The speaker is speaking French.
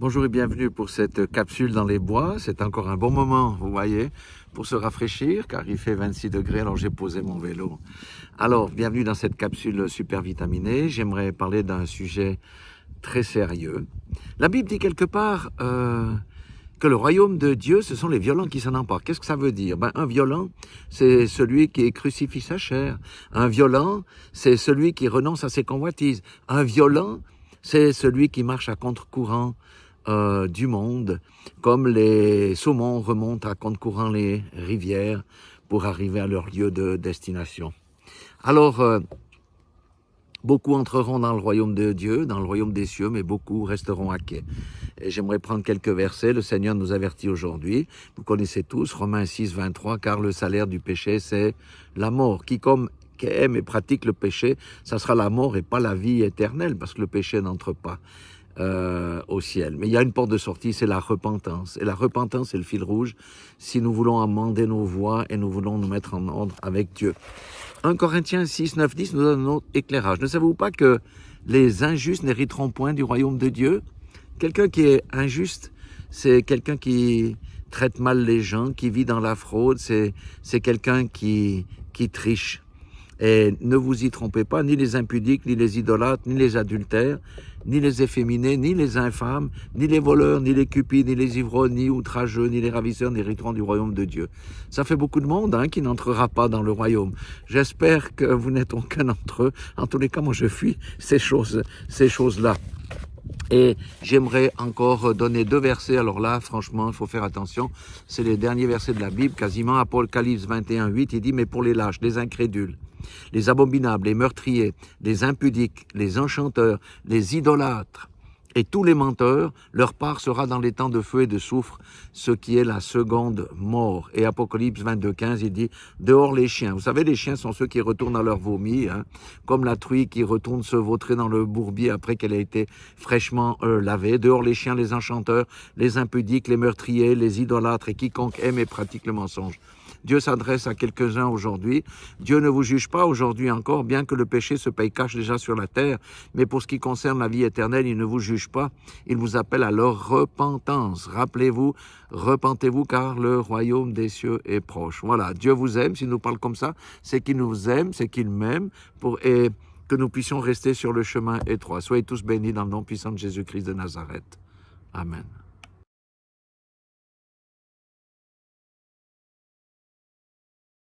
Bonjour et bienvenue pour cette capsule dans les bois. C'est encore un bon moment, vous voyez, pour se rafraîchir, car il fait 26 degrés, alors j'ai posé mon vélo. Alors, bienvenue dans cette capsule super vitaminée. J'aimerais parler d'un sujet très sérieux. La Bible dit quelque part que le royaume de Dieu, ce sont les violents qui s'en emparent. Qu'est-ce que ça veut dire? Un violent, c'est celui qui crucifie sa chair. Un violent, c'est celui qui renonce à ses convoitises. Un violent, c'est celui qui marche à contre-courant du monde, comme les saumons remontent à contre-courant les rivières pour arriver à leur lieu de destination. Alors, beaucoup entreront dans le royaume de Dieu, dans le royaume des cieux, mais beaucoup resteront à quai. Et j'aimerais prendre quelques versets. Le Seigneur nous avertit aujourd'hui. Vous connaissez tous Romains 6, 23, car le salaire du péché, c'est la mort. Quiconque aime et pratique le péché, ça sera la mort et pas la vie éternelle, parce que le péché n'entre pas au ciel. Mais il y a une porte de sortie, c'est la repentance. Et la repentance, c'est le fil rouge si nous voulons amender nos voies et nous voulons nous mettre en ordre avec Dieu. 1 Corinthiens 6, 9, 10 nous donne un autre éclairage. Ne savez-vous pas que les injustes n'hériteront point du royaume de Dieu? Quelqu'un qui est injuste, c'est quelqu'un qui traite mal les gens, qui vit dans la fraude, c'est quelqu'un qui triche. Et ne vous y trompez pas, ni les impudiques, ni les idolâtres, ni les adultères, ni les efféminés, ni les infâmes, ni les voleurs, ni les cupides, ni les ivrognes, ni outrageux, ni les ravisseurs n'hériteront du royaume de Dieu. Ça fait beaucoup de monde qui n'entrera pas dans le royaume. J'espère que vous n'êtes aucun d'entre eux. En tous les cas, moi je fuis ces choses-là. Et j'aimerais encore donner 2 versets. Alors là, franchement, il faut faire attention. C'est les derniers versets de la Bible, quasiment. Apocalypse 21, 8, il dit « Mais pour les lâches, les incrédules, les abominables, les meurtriers, les impudiques, les enchanteurs, les idolâtres et tous les menteurs, leur part sera dans les temps de feu et de soufre, ce qui est la seconde mort. » Et Apocalypse 22, 15, il dit « Dehors les chiens. » Vous savez, les chiens sont ceux qui retournent à leur vomi, comme la truie qui retourne se vautrer dans le bourbier après qu'elle a été fraîchement lavée. Dehors les chiens, les enchanteurs, les impudiques, les meurtriers, les idolâtres et quiconque aime et pratique le mensonge. Dieu s'adresse à quelques-uns aujourd'hui. Dieu ne vous juge pas aujourd'hui encore, bien que le péché se paye cash déjà sur la terre. Mais pour ce qui concerne la vie éternelle, il ne vous juge pas. Il vous appelle à leur repentance. Rappelez-vous, repentez-vous car le royaume des cieux est proche. Voilà, Dieu vous aime. S'il nous parle comme ça, c'est qu'il nous aime, c'est qu'il m'aime et que nous puissions rester sur le chemin étroit. Soyez tous bénis dans le nom puissant de Jésus-Christ de Nazareth. Amen.